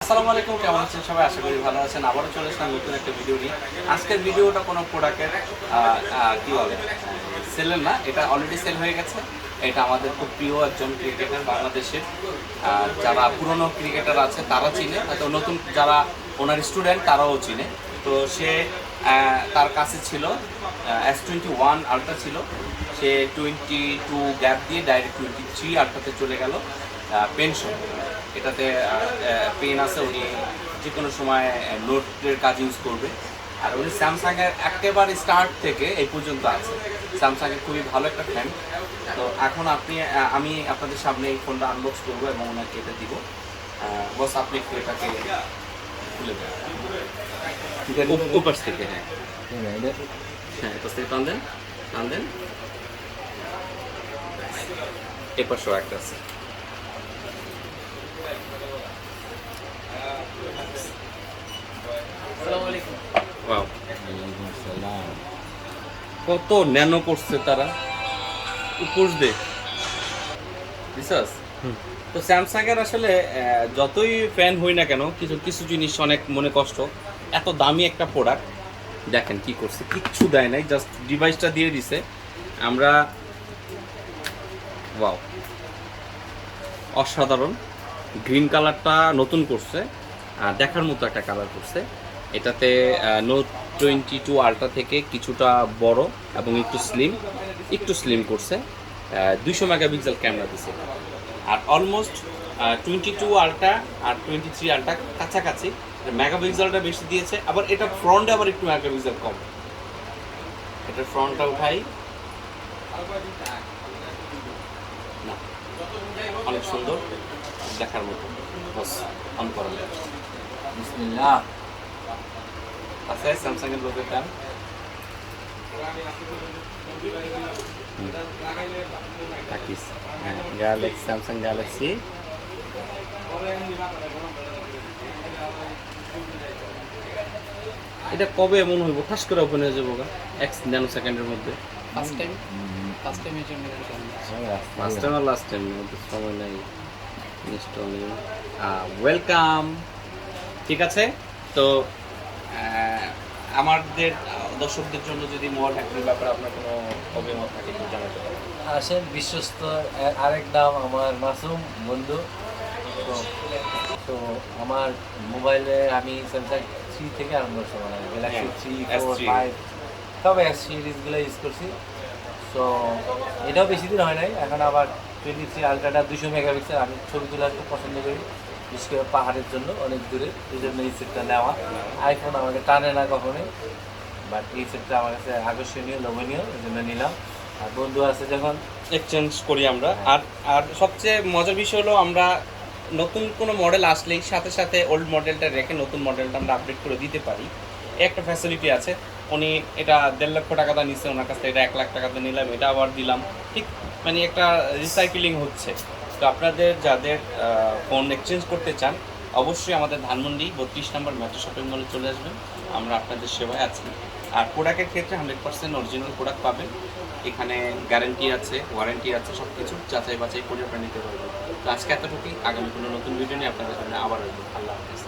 আসসালামু আলাইকুম, কেমন আছেন সবাই? আশা করি ভালো আছেন। আবারও চলে আসলাম নতুন একটা ভিডিও নিয়ে। আজকের ভিডিওটা কোনো প্রোডাক্টের কী বলে সেলের না, এটা অলরেডি সেল হয়ে গেছে। এটা আমাদের খুব প্রিয় একজন ক্রিকেটার বাংলাদেশের, যারা পুরনো ক্রিকেটার আছে তারা চিনে, হয়তো নতুন যারা ওনার স্টুডেন্ট তারাও চিনে। তো সে তার কাছে ছিল S21 আলট্রা ছিল, সে 22 গ্যাপ দিয়ে ডাইরেক্ট 23 আলট্রাতে চলে গেল। পেনশন এটাতে পেন আছে, উনি যে কোনো সময় নোটের কাজ ইউজ করবে। আর উনি স্যামসাংয়ের একেবারে স্টার্ট থেকে এই পর্যন্ত আছে। স্যামসাংয়ের খুবই ভালো একটা ফ্যান। তো এখন আমি আপনাদের সামনে এই ফোনটা আনবক্স করবো এবং ওনাকে এটা দিব। বস আপনি একটু এটাকে খুলে দেন উপাস থেকে। হ্যাঁ হ্যাঁ, উপাস থেকে টান দেন। এ পাশেও একটা আছে। কত ন্যানো করছে তারা, উপর দে বিশ্বাস। তো স্যামসাংয়ের আসলে যতই ফ্যান হই না কেন, কিছু কিছু জিনিস অনেক মনে কষ্ট। এত দামি একটা প্রোডাক্ট দেখেন কি করছে, কিচ্ছু দেয় নাই, জাস্ট ডিভাইসটা দিয়ে দিছে। আমরা ওয়াও, অসাধারণ। গ্রিন কালারটা নতুন করছে, দেখার মতো একটা কালার করছে। এটাতে নোট 22 আলট্রা থেকে কিছুটা বড় এবং একটু স্লিম করছে। 200 মেগাপিক্সেল ক্যামেরা দিছে। আর অলমোস্ট 22 আলট্রা আর 23 আলট্রা কাছাকাছি, মেগাপিক্সেলটা বেশি দিয়েছে। আবার এটা ফ্রন্টে আবার একটু মেগাপিক্সেল কম। এটা ফ্রন্টটা উঠাই না, অনেক সুন্দর, দেখার মতো। বস অন করা যায়। বিসমিল্লাহ। আছে স্যামসাং এর লোগো ফ্যান। তাকিস হ্যাঁ, গ্যালাক্সি, স্যামসাং গ্যালাক্সি। এটা কবে এমন হইব ঠাস করে ওপেন হয়ে যাবো এক ন্যানো সেকেন্ডের মধ্যে? ফার্স্ট টাইম আর লাস্ট টাইম সময় নাই ইনস্টলিং। ওয়েলকাম। ঠিক আছে, তো আমাদের দর্শকদের জন্য যদি মোবাইল হ্যাকিংয়ের ব্যাপারে আপনার কোনো অভিমত থাকে একটু জানাতে পারেন। আসেন, বিশ্বস্ত আরেক নাম আমার মাসুম বন্ধু। তো আমার মোবাইলে আমি স্যামসাং 3 থেকে আরম্ভ করছি, মানে গ্যালাক্সি 3, 4, 5 সব S সিরিজগুলো ইউজ করছি। সো এটাও বেশি দিন হয় নাই। এখন আবার 23 আলট্রাটা 200 মেগাপিক্সেল, আমি ছবি তোলা খুব পছন্দ করি, বিশেষ করে পাহাড়ের জন্য অনেক দূরে, এই জন্য এই সেটটা নেওয়া। আইফোন আমাকে টানে না কখনোই, বাট এই সেটটা আমার কাছে আকর্ষণীয়, লোভনীয়, এই জন্য নিলাম। আর বন্ধু আছে যখন এক্সচেঞ্জ করি আমরা। আর সবচেয়ে মজার বিষয় হলো, আমরা নতুন কোনো মডেল আসলেই সাথে সাথে ওল্ড মডেলটা রেখে নতুন মডেলটা আমরা আপডেট করে দিতে পারি। একটা ফ্যাসিলিটি আছে। উনি এটা 1.5 লক্ষ টাকাটা নিচ্ছে, ওনার কাছ থেকে এটা 1 লাখ টাকাতে নিলাম, এটা আবার দিলাম। ঠিক মানে একটা রিসাইকেলিং হচ্ছে। তো আপনাদের যাদের ফোন এক্সচেঞ্জ করতে চান, অবশ্যই আমাদের ধানমন্ডি 32 নম্বর মেট্রো শপিং মলে চলে আসবেন, আমরা আপনাদের সেবায় আছি। আর প্রোডাক্টের ক্ষেত্রে 100% অরিজিনাল প্রোডাক্ট পাবেন। এখানে গ্যারান্টি আছে, ওয়ারেন্টি আছে, সব কিছু যাচাই বাছাই করে আপনারা নিতে পারবেন। তো আজকে এতটুকুই। আগামী কোনো নতুন ভিডিও নিয়ে আপনাদের সামনে আবার আসবো। আল্লাহ হাফেজ।